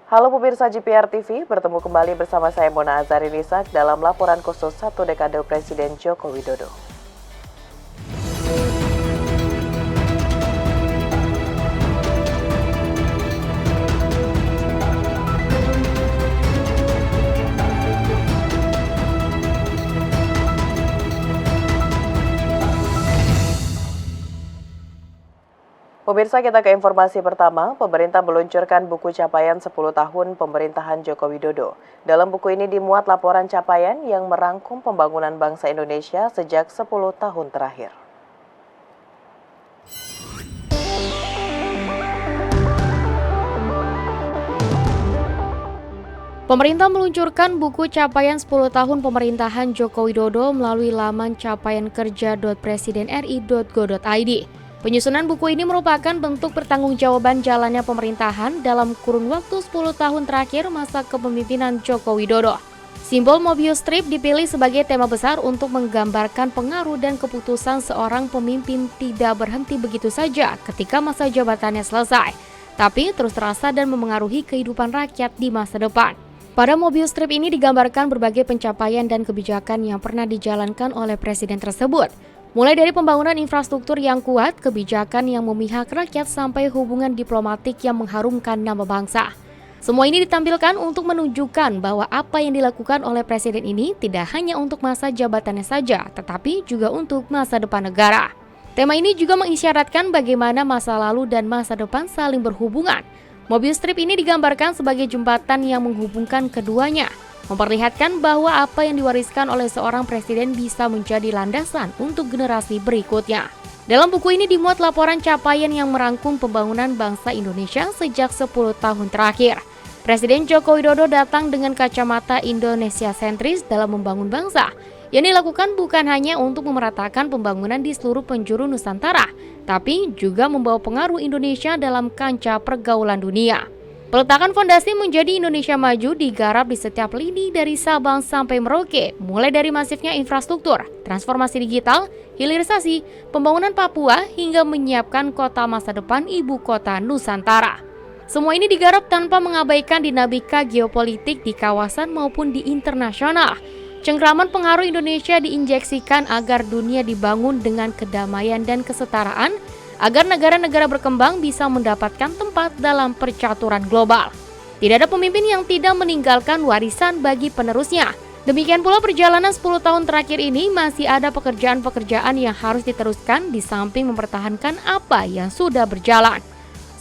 Halo pemirsa GPR TV, bertemu kembali bersama saya Mona Azari Nisak dalam laporan khusus 1 dekade Presiden Joko Widodo. Pemirsa, kita ke informasi pertama. Pemerintah meluncurkan buku capaian 10 tahun pemerintahan Joko Widodo. Dalam buku ini dimuat laporan capaian yang merangkum pembangunan bangsa Indonesia sejak 10 tahun terakhir. Pemerintah meluncurkan buku capaian 10 tahun pemerintahan Joko Widodo melalui laman capaiankerja.presidenri.go.id. Penyusunan buku ini merupakan bentuk pertanggungjawaban jalannya pemerintahan dalam kurun waktu 10 tahun terakhir masa kepemimpinan Joko Widodo. Simbol Mobius Strip dipilih sebagai tema besar untuk menggambarkan pengaruh dan keputusan seorang pemimpin tidak berhenti begitu saja ketika masa jabatannya selesai, tapi terus terasa dan memengaruhi kehidupan rakyat di masa depan. Pada Mobius Strip ini digambarkan berbagai pencapaian dan kebijakan yang pernah dijalankan oleh presiden tersebut. Mulai dari pembangunan infrastruktur yang kuat, kebijakan yang memihak rakyat sampai hubungan diplomatik yang mengharumkan nama bangsa. Semua ini ditampilkan untuk menunjukkan bahwa apa yang dilakukan oleh presiden ini tidak hanya untuk masa jabatannya saja, tetapi juga untuk masa depan negara. Tema ini juga mengisyaratkan bagaimana masa lalu dan masa depan saling berhubungan. Mobius Strip ini digambarkan sebagai jembatan yang menghubungkan keduanya, memperlihatkan bahwa apa yang diwariskan oleh seorang presiden bisa menjadi landasan untuk generasi berikutnya. Dalam buku ini dimuat laporan capaian yang merangkum pembangunan bangsa Indonesia sejak 10 tahun terakhir. Presiden Joko Widodo datang dengan kacamata Indonesia sentris dalam membangun bangsa. Yang dilakukan bukan hanya untuk memeratakan pembangunan di seluruh penjuru Nusantara, tapi juga membawa pengaruh Indonesia dalam kancah pergaulan dunia. Peletakan fondasi menjadi Indonesia maju digarap di setiap lini dari Sabang sampai Merauke, mulai dari masifnya infrastruktur, transformasi digital, hilirisasi, pembangunan Papua, hingga menyiapkan kota masa depan ibu kota Nusantara. Semua ini digarap tanpa mengabaikan dinamika geopolitik di kawasan maupun di internasional. Cengkraman pengaruh Indonesia diinjeksikan agar dunia dibangun dengan kedamaian dan kesetaraan, agar negara-negara berkembang bisa mendapatkan tempat dalam percaturan global. Tidak ada pemimpin yang tidak meninggalkan warisan bagi penerusnya. Demikian pula perjalanan 10 tahun terakhir ini masih ada pekerjaan-pekerjaan yang harus diteruskan di samping mempertahankan apa yang sudah berjalan.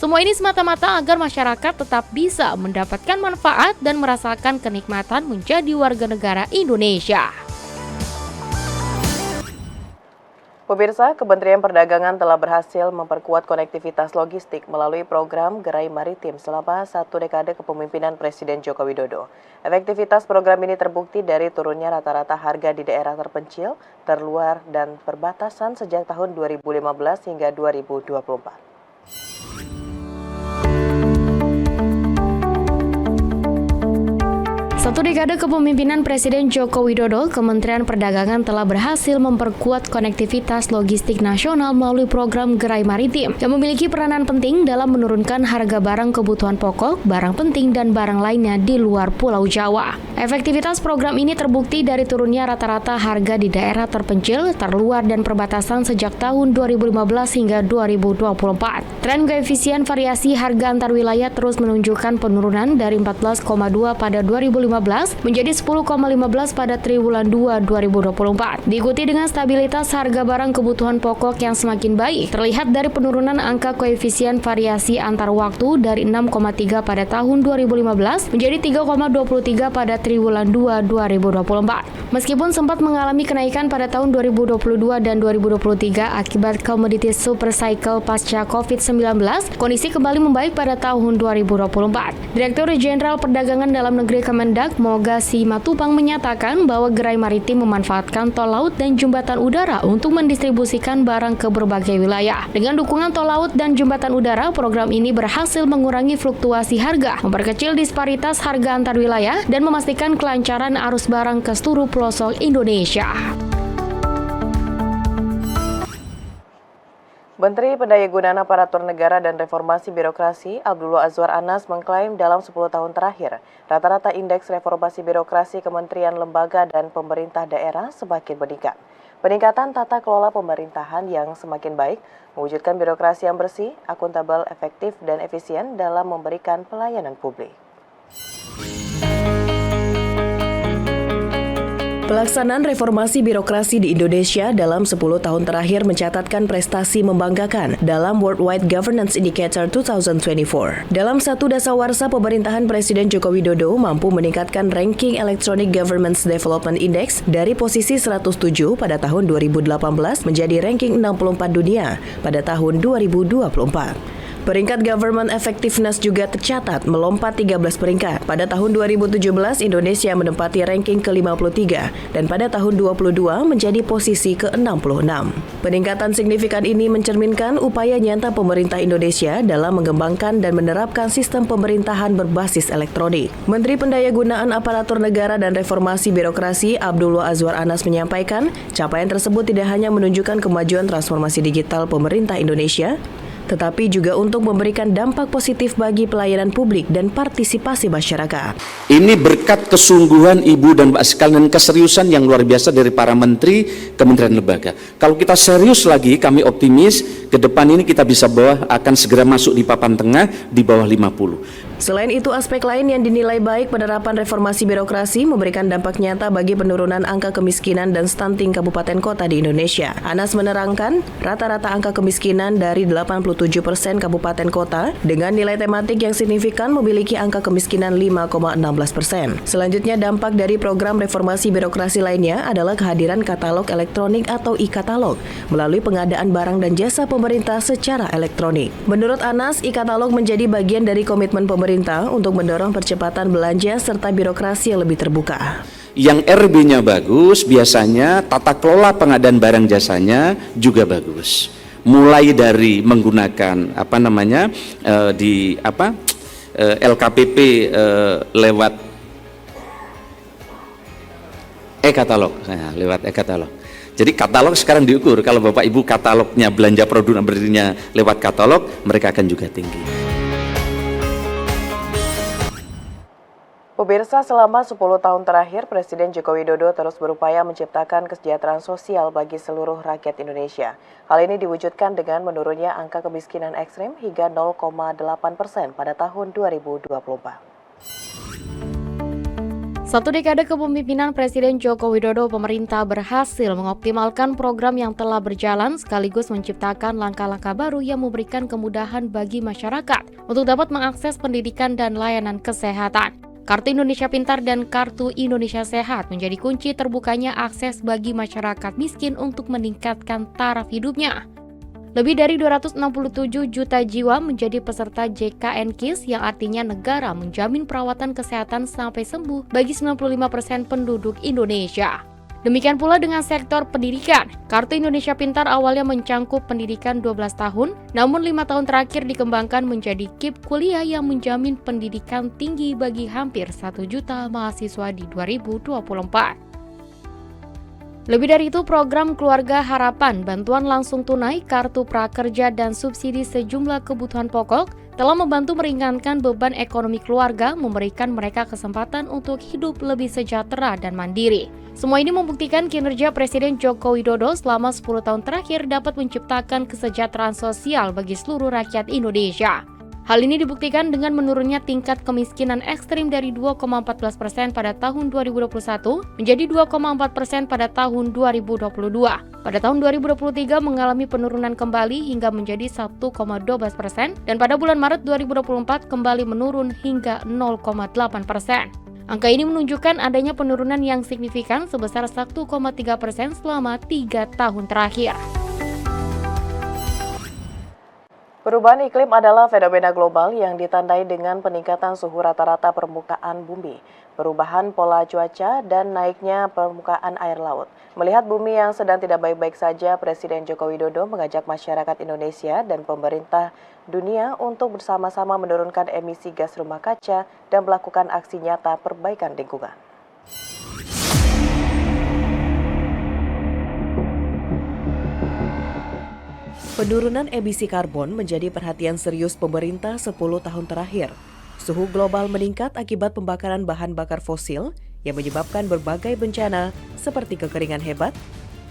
Semua ini semata-mata agar masyarakat tetap bisa mendapatkan manfaat dan merasakan kenikmatan menjadi warga negara Indonesia. Pemirsa, Kementerian Perdagangan telah berhasil memperkuat konektivitas logistik melalui program Gerai Maritim selama 1 dekade kepemimpinan Presiden Joko Widodo. Efektivitas program ini terbukti dari turunnya rata-rata harga di daerah terpencil, terluar, dan perbatasan sejak tahun 2015 hingga 2024. Satu dekade kepemimpinan Presiden Joko Widodo, Kementerian Perdagangan telah berhasil memperkuat konektivitas logistik nasional melalui program Gerai Maritim yang memiliki peranan penting dalam menurunkan harga barang kebutuhan pokok, barang penting, dan barang lainnya di luar Pulau Jawa. Efektivitas program ini terbukti dari turunnya rata-rata harga di daerah terpencil, terluar, dan perbatasan sejak tahun 2015 hingga 2024. Tren koefisien variasi harga antar wilayah terus menunjukkan penurunan dari 14,2 pada 2015 menjadi 10,15 pada triwulan 2 2024. Diikuti dengan stabilitas harga barang kebutuhan pokok yang semakin baik, terlihat dari penurunan angka koefisien variasi antar waktu dari 6,3 pada tahun 2015 menjadi 3,23 pada triwulan 2 2024. Meskipun sempat mengalami kenaikan pada tahun 2022 dan 2023 akibat komoditi super cycle pasca COVID-19, kondisi kembali membaik pada tahun 2024. Direktur Jenderal Perdagangan Dalam Negeri Kemendak Moga Simatupang menyatakan bahwa Gerai Maritim memanfaatkan tol laut dan jembatan udara untuk mendistribusikan barang ke berbagai wilayah. Dengan dukungan tol laut dan jembatan udara, program ini berhasil mengurangi fluktuasi harga, memperkecil disparitas harga antar wilayah, dan memastikan kelancaran arus barang ke seluruh pelosok Indonesia. Menteri Pendayagunaan Aparatur Negara dan Reformasi Birokrasi Abdullah Azwar Anas mengklaim dalam 10 tahun terakhir, rata-rata indeks reformasi birokrasi kementerian, lembaga, dan pemerintah daerah semakin meningkat. Peningkatan tata kelola pemerintahan yang semakin baik mewujudkan birokrasi yang bersih, akuntabel, efektif, dan efisien dalam memberikan pelayanan publik. Pelaksanaan reformasi birokrasi di Indonesia dalam 10 tahun terakhir mencatatkan prestasi membanggakan dalam Worldwide Governance Indicator 2024. Dalam satu dasawarsa pemerintahan Presiden Joko Widodo mampu meningkatkan ranking Electronic Governance Development Index dari posisi 107 pada tahun 2018 menjadi ranking 64 dunia pada tahun 2024. Peringkat Government Effectiveness juga tercatat melompat 13 peringkat. Pada tahun 2017, Indonesia menempati ranking ke-53 dan pada tahun 2022 menjadi posisi ke-66. Peningkatan signifikan ini mencerminkan upaya nyata pemerintah Indonesia dalam mengembangkan dan menerapkan sistem pemerintahan berbasis elektronik. Menteri Pendayagunaan Aparatur Negara dan Reformasi Birokrasi Abdullah Azwar Anas menyampaikan, capaian tersebut tidak hanya menunjukkan kemajuan transformasi digital pemerintah Indonesia, tetapi juga untuk memberikan dampak positif bagi pelayanan publik dan partisipasi masyarakat. Ini berkat kesungguhan Ibu dan Pak sekalian dan keseriusan yang luar biasa dari para menteri, kementerian, lembaga. Kalau kita serius lagi, kami optimis ke depan ini kita bisa akan segera masuk di papan tengah di bawah 50. Selain itu, aspek lain yang dinilai baik penerapan reformasi birokrasi memberikan dampak nyata bagi penurunan angka kemiskinan dan stunting kabupaten kota di Indonesia. Anas menerangkan, rata-rata angka kemiskinan dari 87% kabupaten kota dengan nilai tematik yang signifikan memiliki angka kemiskinan 5,16%. Selanjutnya, dampak dari program reformasi birokrasi lainnya adalah kehadiran katalog elektronik atau e-katalog melalui pengadaan barang dan jasa pemerintah secara elektronik. Menurut Anas, e-katalog menjadi bagian dari komitmen pemerintah untuk mendorong percepatan belanja serta birokrasi yang lebih terbuka. Yang RB-nya bagus, biasanya tata kelola pengadaan barang jasanya juga bagus. Mulai dari menggunakan LKPP lewat e-katalog, lewat e-katalog. Jadi katalog sekarang diukur. Kalau Bapak Ibu katalognya belanja produk berdirinya lewat katalog, mereka akan juga tinggi. Pemirsa, selama 10 tahun terakhir, Presiden Joko Widodo terus berupaya menciptakan kesejahteraan sosial bagi seluruh rakyat Indonesia. Hal ini diwujudkan dengan menurunnya angka kemiskinan ekstrim hingga 0,8% pada tahun 2024. Satu dekade kepemimpinan Presiden Joko Widodo, pemerintah berhasil mengoptimalkan program yang telah berjalan sekaligus menciptakan langkah-langkah baru yang memberikan kemudahan bagi masyarakat untuk dapat mengakses pendidikan dan layanan kesehatan. Kartu Indonesia Pintar dan Kartu Indonesia Sehat menjadi kunci terbukanya akses bagi masyarakat miskin untuk meningkatkan taraf hidupnya. Lebih dari 267 juta jiwa menjadi peserta JKN-KIS yang artinya negara menjamin perawatan kesehatan sampai sembuh bagi 95% penduduk Indonesia. Demikian pula dengan sektor pendidikan. Kartu Indonesia Pintar awalnya mencangkup pendidikan 12 tahun, namun 5 tahun terakhir dikembangkan menjadi KIP kuliah yang menjamin pendidikan tinggi bagi hampir 1 juta mahasiswa di 2024. Lebih dari itu, program Keluarga Harapan, bantuan langsung tunai, kartu prakerja, dan subsidi sejumlah kebutuhan pokok telah membantu meringankan beban ekonomi keluarga, memberikan mereka kesempatan untuk hidup lebih sejahtera dan mandiri. Semua ini membuktikan kinerja Presiden Joko Widodo selama 10 tahun terakhir dapat menciptakan kesejahteraan sosial bagi seluruh rakyat Indonesia. Hal ini dibuktikan dengan menurunnya tingkat kemiskinan ekstrim dari 2,14% pada tahun 2021 menjadi 2,4% pada tahun 2022. Pada tahun 2023 mengalami penurunan kembali hingga menjadi 1,12% dan pada bulan Maret 2024 kembali menurun hingga 0,8%. Angka ini menunjukkan adanya penurunan yang signifikan sebesar 1,3% selama 3 tahun terakhir. Perubahan iklim adalah fenomena global yang ditandai dengan peningkatan suhu rata-rata permukaan bumi, perubahan pola cuaca, dan naiknya permukaan air laut. Melihat bumi yang sedang tidak baik-baik saja, Presiden Joko Widodo mengajak masyarakat Indonesia dan pemerintah dunia untuk bersama-sama menurunkan emisi gas rumah kaca dan melakukan aksi nyata perbaikan lingkungan. Penurunan emisi karbon menjadi perhatian serius pemerintah 10 tahun terakhir. Suhu global meningkat akibat pembakaran bahan bakar fosil yang menyebabkan berbagai bencana seperti kekeringan hebat,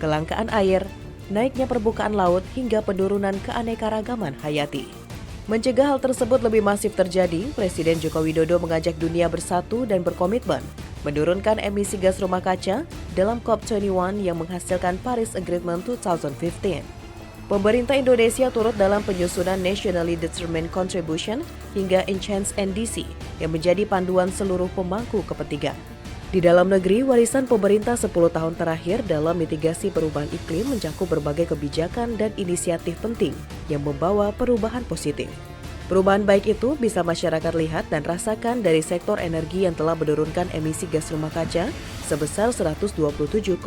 kelangkaan air, naiknya permukaan laut hingga penurunan keanekaragaman hayati. Mencegah hal tersebut lebih masif terjadi, Presiden Joko Widodo mengajak dunia bersatu dan berkomitmen menurunkan emisi gas rumah kaca dalam COP21 yang menghasilkan Paris Agreement 2015. Pemerintah Indonesia turut dalam penyusunan Nationally Determined Contribution hingga Enhanced NDC yang menjadi panduan seluruh pemangku kepentingan. Di dalam negeri, warisan pemerintah 10 tahun terakhir dalam mitigasi perubahan iklim mencakup berbagai kebijakan dan inisiatif penting yang membawa perubahan positif. Perubahan baik itu bisa masyarakat lihat dan rasakan dari sektor energi yang telah menurunkan emisi gas rumah kaca sebesar 127,67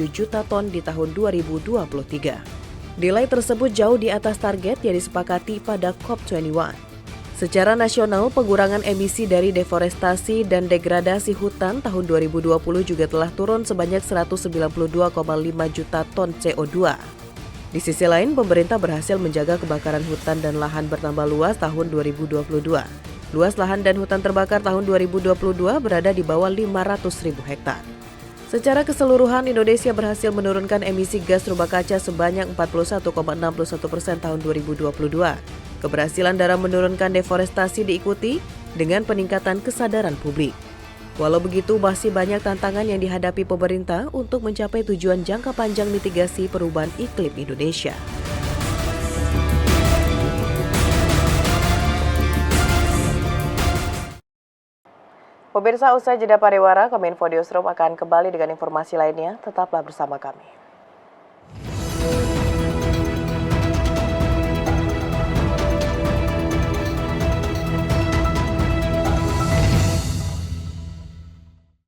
juta ton di tahun 2023. Nilai tersebut jauh di atas target yang disepakati pada COP21. Secara nasional, pengurangan emisi dari deforestasi dan degradasi hutan tahun 2020 juga telah turun sebanyak 192,5 juta ton CO2. Di sisi lain, pemerintah berhasil menjaga kebakaran hutan dan lahan bertambah luas tahun 2022. Luas lahan dan hutan terbakar tahun 2022 berada di bawah 500.000 hektar. Secara keseluruhan, Indonesia berhasil menurunkan emisi gas rumah kaca sebanyak 41,61% tahun 2022. Keberhasilan dalam menurunkan deforestasi diikuti dengan peningkatan kesadaran publik. Walau begitu, masih banyak tantangan yang dihadapi pemerintah untuk mencapai tujuan jangka panjang mitigasi perubahan iklim Indonesia. Pemirsa, usai jeda pariwara, Kominfo Newsroom akan kembali dengan informasi lainnya. Tetaplah bersama kami.